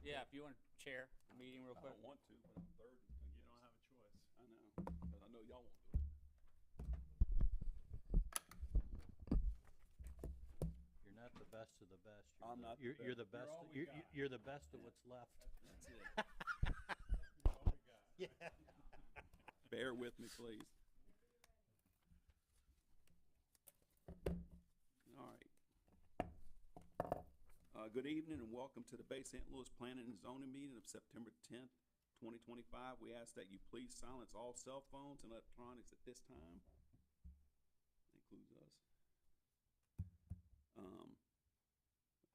Yeah, if you want to chair a meeting real I quick. don't want to, but I'm third. You don't have a choice. I know, but I know y'all won't do it. You're not the best of the best. I'm not the You're the You're best. all we got. You're the best of what's left. That's it. You're all we got. Yeah. Bear with me, please. All right. Good evening and welcome to the Bay St. Louis Planning and Zoning meeting of September 10th, 2025. We ask that you please silence all cell phones and electronics at this time. That includes us.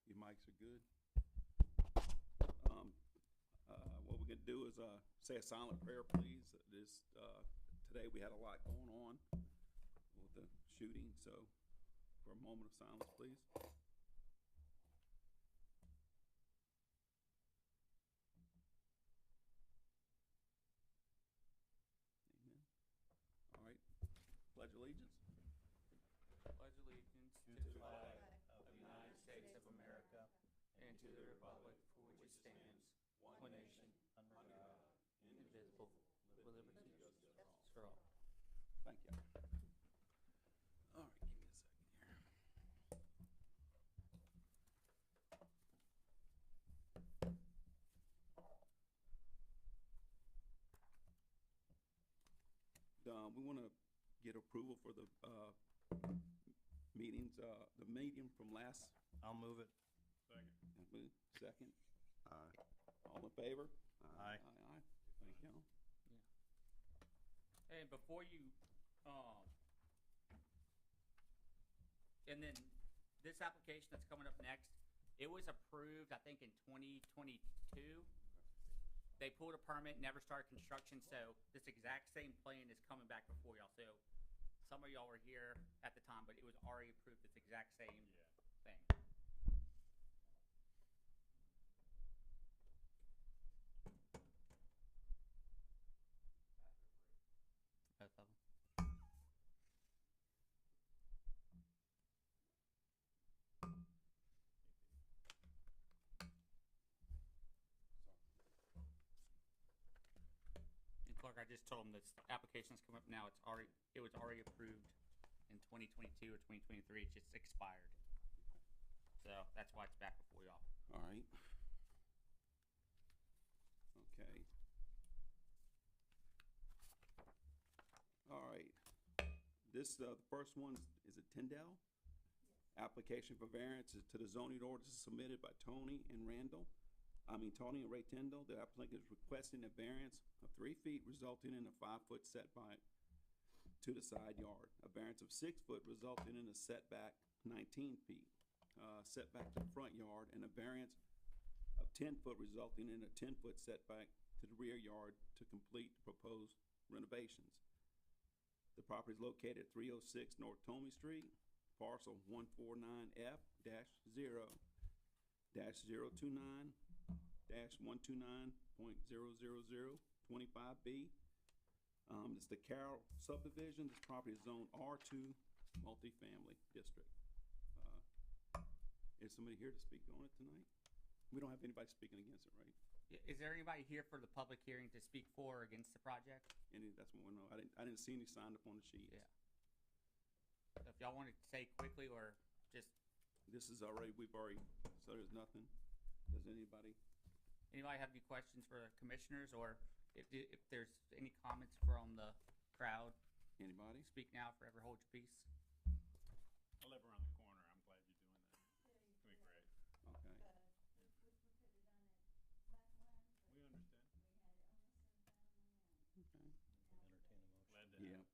Your mics are good. What we're gonna do is say a silent prayer, please. Today we had a lot going on with the shooting, so for a moment of silence, please. Amen. All right. Pledge allegiance. Pledge allegiance to the flag of the United States of America and to the republic for which it stands, one nation, under God, indivisible, with liberty and justice for all. Thank you. All right, give me a second here. We want to get approval for the meetings, the meeting from last. I'll move it. Second. Aye. All in favor? Aye. Aye. Thank you. And before you, and then this application that's coming up next, it was approved, I think, in 2022. They pulled a permit, never started construction, so this exact same plan is coming back before y'all. So some of y'all were here at the time, but it was already approved, this exact same thing. Both of them. And Clark, I just told him this application's come up now. It was already approved in 2022 or 2023. It's just expired. So that's why it's back before y'all. All right. Okay. All right. This, the first one, is it Tyndale? Application for variances to the zoning ordinance submitted by Tony and Ray Tyndall. The applicant is requesting a variance of 3 feet resulting in a 5-foot setback to the side yard. A variance of 6 foot resulting in a setback 19 feet. Setback to the front yard, and a variance of 10 foot resulting in a 10-foot setback to the rear yard to complete the proposed renovations. The property is located at 306 North Tomey Street, parcel 149F-029-129.00025B. It's the Carroll subdivision. This property is zoned R2 multifamily district. Is somebody here to speak on it tonight? We don't have anybody speaking against it, right? Is there anybody here for the public hearing to speak for or against the project? That's what we know. I didn't see any signed up on the sheets. Yeah. So if y'all want to say quickly or just, This is already, so there's nothing. Does anybody? anybody have any questions for the commissioners, or if there's any comments from the crowd, Anybody? speak now, forever hold your peace. I live around the corner. I'm glad you're doing that. It's gonna be great. Okay. We understand. Okay. Entertain a motion. Glad to Yeah. have.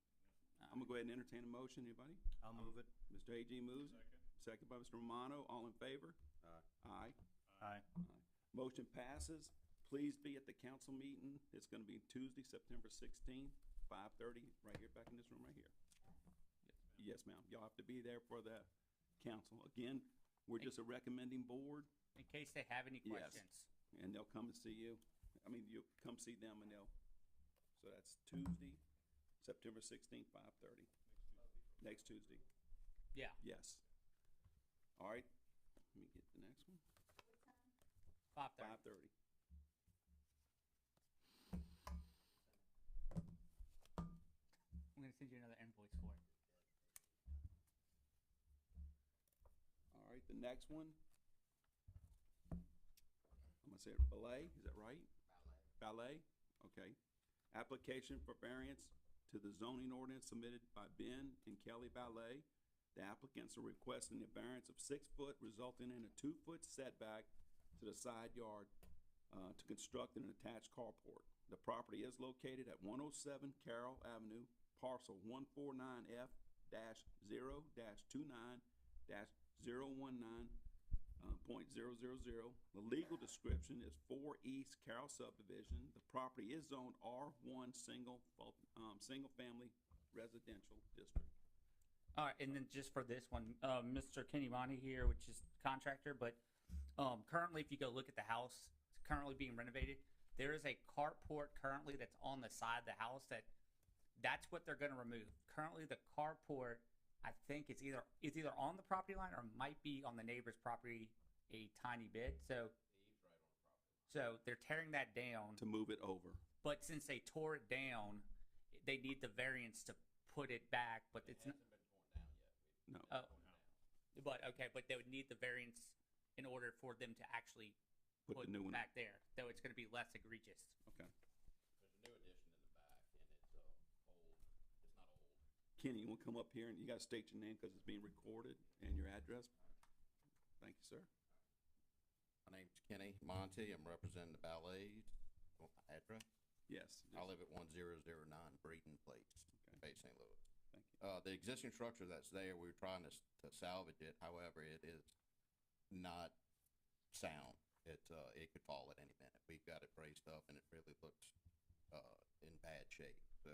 I'm gonna go ahead and entertain a motion. Anybody? I'll move it. Mr. A.G. moves it. Second. Second by Mr. Romano. All in favor? Aye. Aye. Aye. Motion passes. Please be at the council meeting. It's gonna be Tuesday, September 16th, 5:30, right here, back in this room right here. Yes, ma'am. Y'all have to be there for the council. Again, we're just a recommending board, In case they have any Yes. questions. and they'll come and see you. I mean, you'll come see them and so that's Tuesday, September 16th, 5:30. Next Tuesday. Yeah. Yes. All right. Let me get the next one. 5:30. 5:30. send you another invoice for it. All right, the next one. I'm gonna say Ballet, is that right? Ballet, okay. Application for variance to the zoning ordinance submitted by Ben and Kelly Ballet. The applicants are requesting a variance of 6 foot resulting in a 2 foot setback to the side yard to construct an attached carport. The property is located at 107 Carroll Avenue, parcel 149F-0-29-019.000. The legal description is 4 East Carroll subdivision. The property is zoned R1 single family residential district. All right, and then just for this one, Mr. Kenny Monty here, which is contractor, but currently, if you go look at the house, it's currently being renovated. There is a carport currently that's on the side of the house that's what they're going to remove. Currently, the carport, I think, is either on the property line or might be on the neighbor's property a tiny bit. So they're tearing that down. To move it over. But since they tore it down, they need the variance to put it back. But it's not. No. Oh, but okay, but they would need the variance in order for them to actually Put put the new one. back there. So it's going to be less egregious. Okay. There's a new addition in the back, and it's old. It's not old. Kenny, you want to come up here and you got to state your name because it's being recorded and your address? Thank you, sir. My name's Kenny Monty. I'm representing the Ballet. Want my address? Yes. I live at 1009 Breeden Place, Okay. Bay St. Louis. Thank you. The existing structure that's there, we were trying to salvage it. However, it is not sound. It could fall at any minute. We've got it braced up, and it really looks in bad shape. So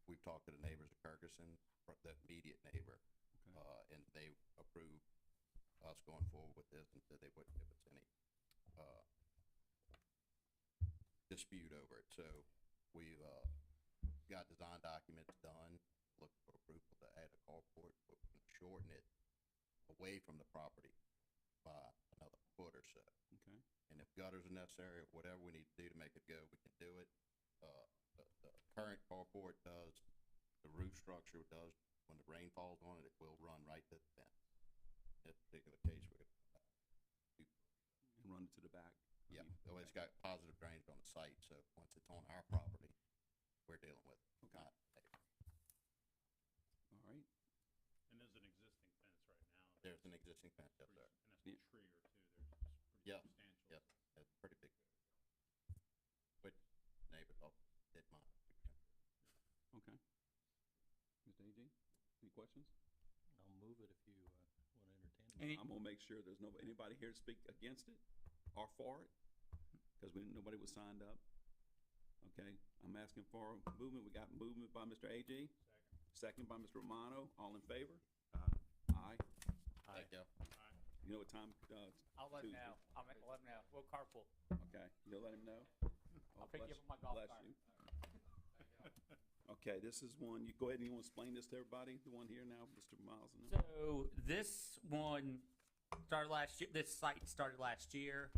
we've talked to the neighbors of Kirkuson, the immediate neighbor, Okay. and they approved us going forward with this and said they wouldn't give us any dispute over it. So we got design documents done, looking for approval to add a carport, but we're gonna shorten it away from the property by another foot or so. Okay. And if gutters are necessary, or whatever we need to do to make it go, we can do it. The current carport does, the roof structure does, when the rain falls on it, it will run right to the fence. In this particular case, we're gonna And run it to the back. yeah, Okay. it's got positive drainage on the site, so once it's on our property, we're dealing with it, Okay. not neighbor. All right. And there's an existing fence right now. There's an existing fence, yes, sir. And that's a tree or two, there's pretty Yeah. substantial. Yes, it's pretty big. Which neighbors all did mine. Okay. Mr. AG, any questions? I'll move it if you want to entertain it. Any, I'm gonna make sure there's anybody here to speak against it or for it, because nobody was signed up. Okay, I'm asking for movement. We got movement by Mr. AG. Second by Mr. Romano. All in favor? Aye. Thank you. You know what time, I'll let him Tuesday. know. I'll let him know. We'll carpool. okay, you'll let him know? I'll pick you bless up on my golf bless cart. you. Okay, this is one, you go ahead and you wanna explain this to everybody, the one here now, Mr. Miles? and them? So this one started last year. This site started last year.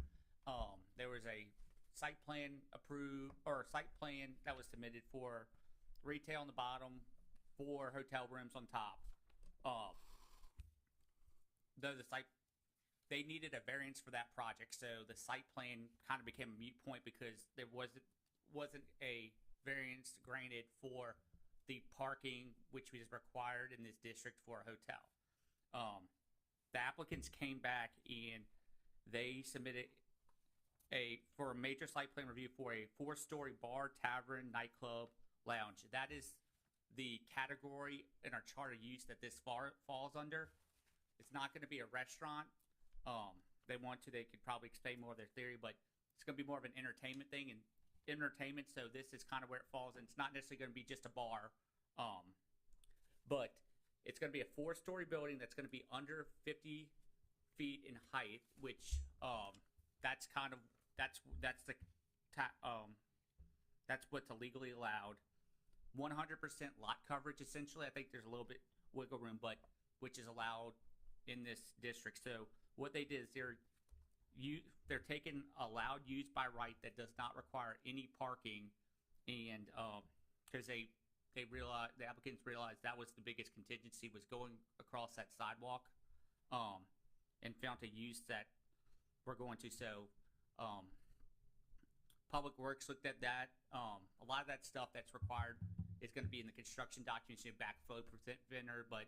There was a site plan approved or site plan that was submitted for retail on the bottom, 4 hotel rooms on top. Though the site, they needed a variance for that project, so the site plan kind of became a moot point because there wasn't a variance granted for the parking which was required in this district for a hotel. The applicants came back and they submitted for a major site plan review for a 4-story bar, tavern, nightclub, lounge. That is the category in our chart of use that this falls under. It's not going to be a restaurant. They could probably explain more of their theory, but it's going to be more of an entertainment thing and entertainment. So this is kind of where it falls, and it's not necessarily going to be just a bar. But it's going to be a 4-story building that's going to be under 50 feet in height, which that's what's legally allowed. 100% lot coverage, essentially. I think there's a little bit wiggle room, but which is allowed in this district. So what they did is they're taking allowed use by right that does not require any parking, and because the applicants realized that was the biggest contingency, was going across that sidewalk, and found a use that we're going to. So, Public Works looked at that. A lot of that stuff that's required is going to be in the construction documents, backflow preventer, but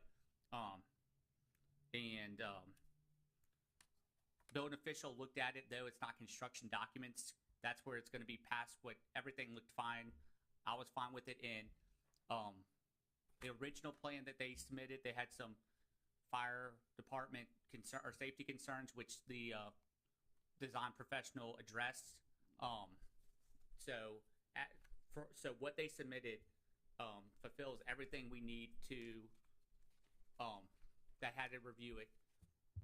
building official looked at it, though it's not construction documents. That's where it's going to be past what everything looked fine. I was fine with it. And the original plan that they submitted, they had some fire department concern or safety concerns, which the design professional addressed. So what they submitted fulfills everything we need to that had to review it.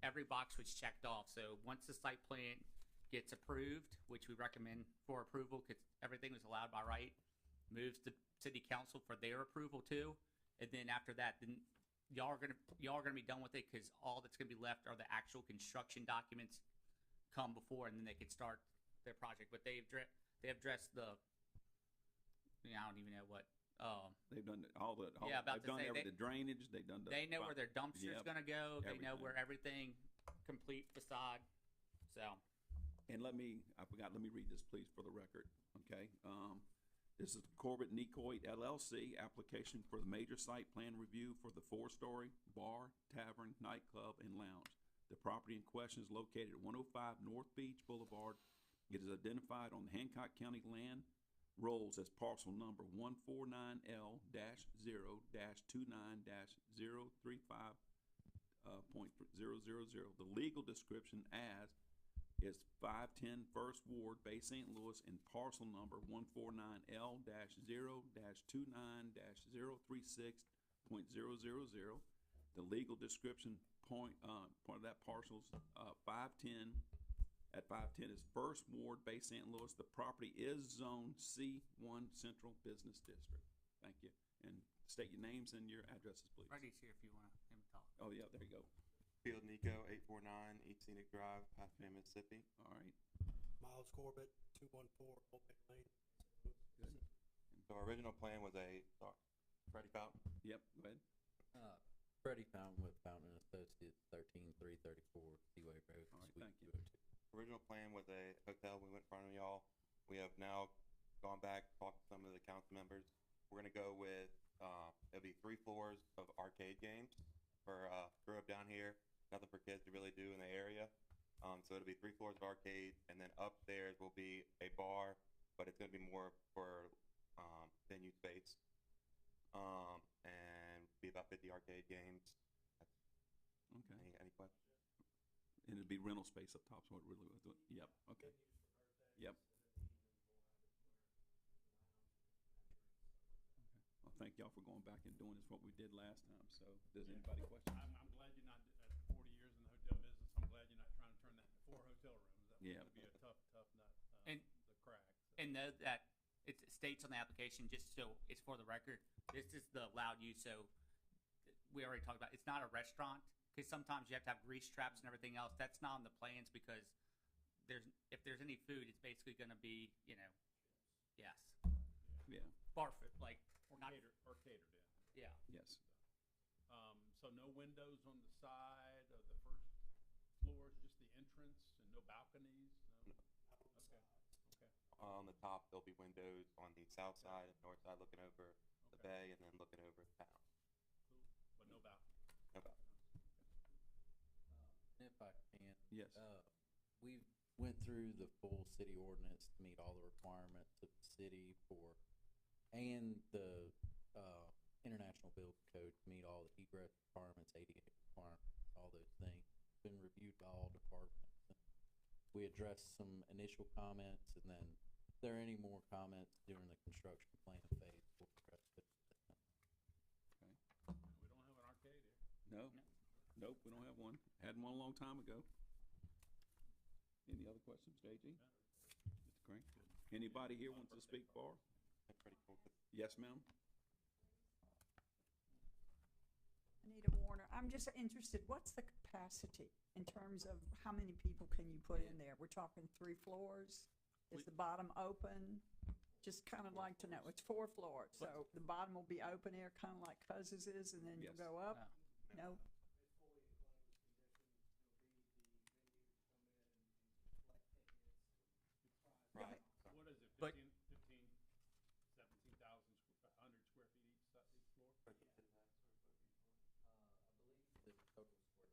Every box was checked off. So once the site plan gets approved, which we recommend for approval because everything was allowed by right, moves to city council for their approval too. And then after that, then y'all are gonna be done with it because all that's gonna be left are the actual construction documents come before, and then they could start their project. But they've addressed the, I don't even know what. They've done about they've to done say, the drainage, they've done the. They know where their dumpster's Yep. gonna go. They know Everything. where everything, complete facade. So, And let me read this please for the record, okay? This is Corbett Nicoit LLC, application for the major site plan review for the 4-story bar, tavern, nightclub, and lounge. The property in question is located at 105 North Beach Boulevard. It is identified on the Hancock County land rolls as parcel number 149L-09-035.000. The legal description as is 510 First Ward, Bay St. Louis, and parcel number 149L-0-29-036.000. The legal description point of that parcel's 510 at 510 is First Ward, Bay St. Louis. The property is Zone C1 Central Business District. Thank you. And state your names and your addresses, please. Freddie's here if you want him to talk. Oh, yeah, there you go. Field Nico, 849 East Scenic Drive, Pasadena, Mississippi. All right. Miles Corbett, 214 Old Main Lane. Good. So our original plan was Freddie Fountain. Yep, go ahead. Freddie Fountain with Fountain and Associates, 13334 Seaway Road, All right, Suite thank you. 202. Original plan was a hotel. We went in front of y'all. We have now gone back, talked to some of the council members. We're gonna go with, it'll be 3 floors of arcade games for, grew up down here. Nothing for kids to really do in the area. So it'll be 3 floors of arcade, and then upstairs will be a bar, but it's gonna be more for, venue space. And be about 50 arcade games. Okay. Any questions? And it'd be rental space up top, so it really was, yep, okay. Yep. Well, thank y'all for going back and doing this, what we did last time, so, does anybody question? I'm glad you're not, after 40 years in the hotel business, I'm glad you're not trying to turn that into 4 hotel rooms. That was Yeah. gonna be a tough nut, And- to crack. So. And know that it states on the application, just so it's for the record, this is the allowed use. So we already talked about, it's not a restaurant, because sometimes you have to have grease traps and everything else. That's not on the plans because if there's any food, it's basically going to be, yes, Yeah, bar food, like not, Or catered in. yeah. yes. So no windows on the side of the first floors, just the entrance and no balconies? No? Okay. On the top, there'll be windows on the south side and north side looking over the Okay. bay and then looking over the town. Cool. But no balcony? No balcony. And if I can, Yes. we went through the full city ordinance to meet all the requirements of the city and the, International Building Code to meet all the egress requirements, ADA requirements, all those things. Been reviewed by all departments. And we addressed some initial comments, and then if there are any more comments during the construction plan phase, we'll address it. Okay. We don't have an arcade here. No? Nope, we don't have one. Had one a long time ago. Any other questions, JG? Mr. Crane? Anybody here wants to speak for? That's pretty cool. Yes, ma'am? Anita Warner, I'm just interested, what's the capacity in terms of how many people can you put in there? We're talking 3 floors? Is the bottom open? just kind of like to know, it's 4 floors, so the bottom will be open air, kind of like Cousins is, and then you'll Yes. go up? Yeah. No? Right. What is it, But- 17,000, 100 square feet each floor? The total square footage is under 7,000.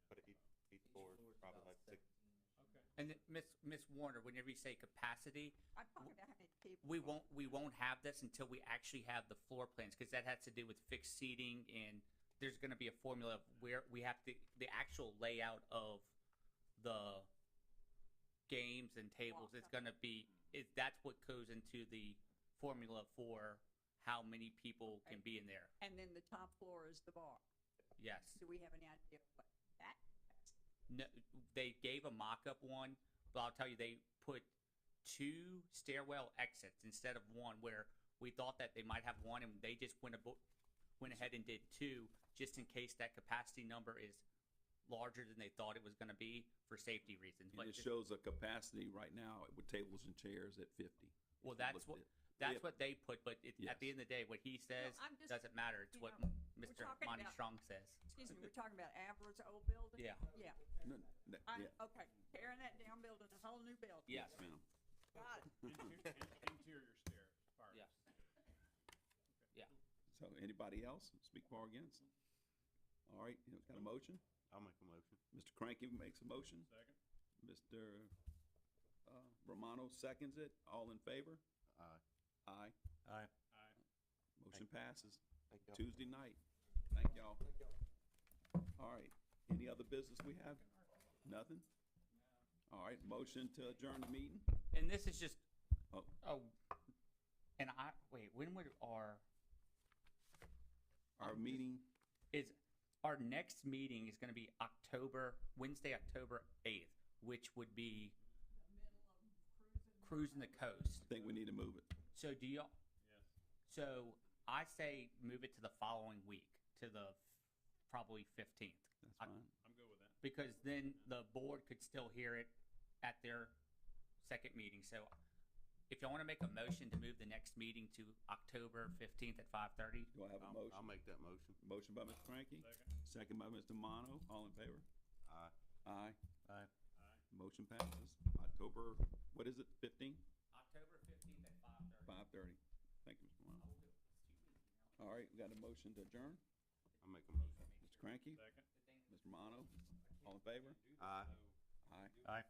But each floor is probably like six. Okay. And then, Miss Warner, whenever you say capacity, I'm talking about how many people. we won't have this until we actually have the floor plans, because that has to do with fixed seating, and there's gonna be a formula of where we have to, the actual layout of the games and tables is gonna be, that's what goes into the formula for how many people can be in there. And then the top floor is the bar. Yes. Do we have any idea what that capacity? No, they gave a mock-up one, but I'll tell you, they put 2 stairwell exits instead of 1, where we thought that they might have 1, and they just went ahead and did 2, just in case that capacity number is larger than they thought it was gonna be for safety reasons. And But it shows a capacity right now with tables and chairs at 50. well, If you that's look what, at it. that's Yeah. what they put, but at Yes. the end of the day, what he says I'm just- doesn't matter. It's you what know, Mr. talking Monty about- Strong says. Excuse me, we're talking about Avera's old building? Yeah. Yeah. No, yeah, Okay, tearing that down, building a whole new building. Yes. ma'am. Got it. Interior stairs, fire. Yes. Yeah. So anybody else speak for or against? All right, you know, got a motion? I'll make a motion. Mr. Cranky makes a motion. Second? Mr. Romano seconds it. All in favor? Aye. Aye. Aye. Motion passes. Thank y'all. Tuesday night. Thank y'all. All right, any other business we have? Nothing? All right, motion to adjourn the meeting? And this is just, Oh. and wait, when would Our meeting, our next meeting is gonna be Wednesday, October 8th, which would be Cruising the Coast. I think we need to move it. So do y'all, Yes. so I say move it to the following week, to the probably 15th. That's I- fine. I'm good with that. Because then the board could still hear it at their second meeting. So if y'all wanna make a motion to move the next meeting to October 15th at 5:30, Do I have a I'll motion? make that motion. Motion by Mr. Cranky, Second? second by Mr. Mono. All in favor? Aye. Aye. Aye. Aye. Motion passes. October, what is it, 15? October 15th at 5:30. 5:30. Thank you, Mr. Mono. All right, we got a motion to adjourn. I'll make a motion. Mr. Cranky, Second? Mr. Mono, all in favor? Aye. Aye. Aye.